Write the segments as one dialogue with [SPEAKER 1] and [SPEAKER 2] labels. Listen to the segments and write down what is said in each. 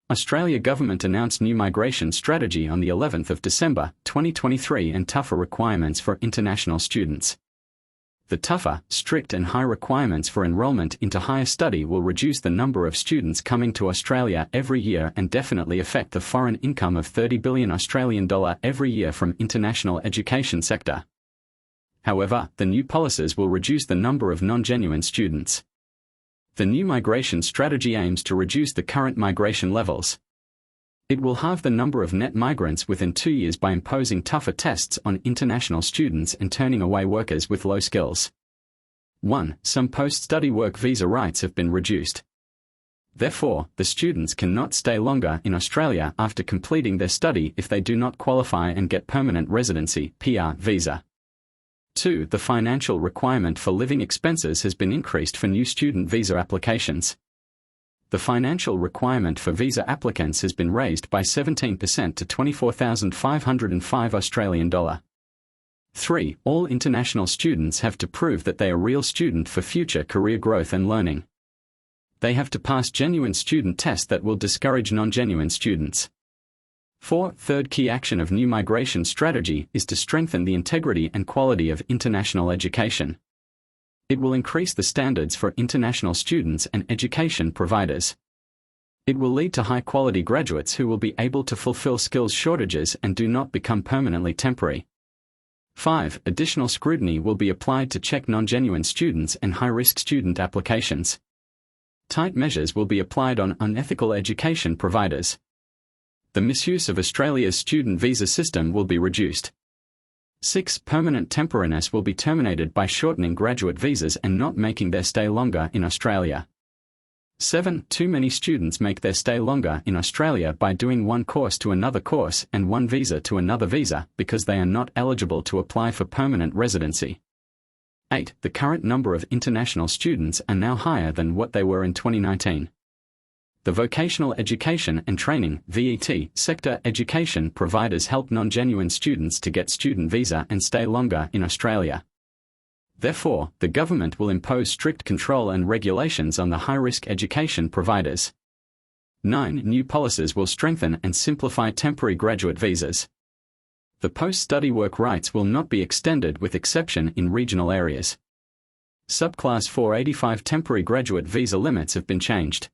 [SPEAKER 1] Australia government announced new migration strategy on the 11th of December, 2023 and tougher requirements for international students. The tougher, strict and high requirements for enrolment into higher study will reduce the number of students coming to Australia every year and definitely affect the foreign income of 30 billion Australian dollar every year from international education sector. However, the new policies will reduce the number of non-genuine students. The new migration strategy aims to reduce the current migration levels. It will halve the number of net migrants within 2 years by imposing tougher tests on international students and turning away workers with low skills. 1. Some post-study work visa rights have been reduced. Therefore, the students cannot stay longer in Australia after completing their study if they do not qualify and get permanent residency (PR) visa. 2. The financial requirement for living expenses has been increased for new student visa applications. The financial requirement for visa applicants has been raised by 17% to 24,505 Australian dollar. 3. All international students have to prove that they are real student for future career growth and learning. They have to pass genuine student tests that will discourage non-genuine students. 4. Third key action of new migration strategy is to strengthen the integrity and quality of international education. It will increase the standards for international students and education providers. It will lead to high-quality graduates who will be able to fulfill skills shortages and do not become permanently temporary. 5. Additional scrutiny will be applied to check non-genuine students and high-risk student applications. Tight measures will be applied on unethical education providers. The misuse of Australia's student visa system will be reduced. 6. Permanent temporariness will be terminated by shortening graduate visas and not making their stay longer in Australia. 7. Too many students make their stay longer in Australia by doing one course to another course and one visa to another visa because they are not eligible to apply for permanent residency. 8. The current number of international students are now higher than what they were in 2019. The vocational education and training (VET) sector education providers help non-genuine students to get student visa and stay longer in Australia. Therefore, the government will impose strict control and regulations on the high-risk education providers. 9. New policies will strengthen and simplify temporary graduate visas. The post-study work rights will not be extended with exception in regional areas. Subclass 485 temporary graduate visa limits have been changed.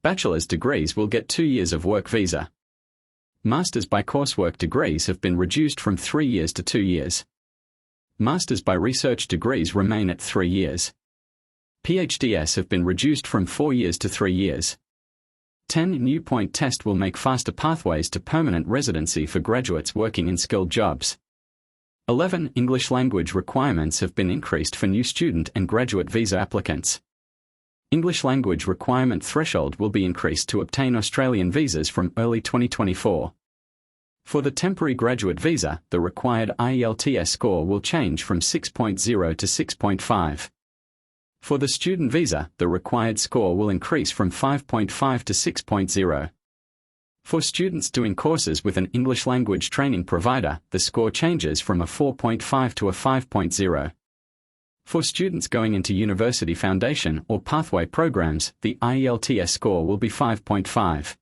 [SPEAKER 1] Bachelor's degrees will get 2 years of work visa. Masters by coursework degrees have been reduced from 3 years to 2 years. Masters by research degrees remain at 3 years. PhDs have been reduced from 4 years to 3 years. 10. New point test will make faster pathways to permanent residency for graduates working in skilled jobs. 11. English language requirements have been increased for new student and graduate visa applicants. English language requirement threshold will be increased to obtain Australian visas from early 2024. For the temporary graduate visa, the required IELTS score will change from 6.0 to 6.5. For the student visa, the required score will increase from 5.5 to 6.0. For students doing courses with an English language training provider, the score changes from a 4.5 to a 5.0. For students going into university foundation or pathway programs, the IELTS score will be 5.5.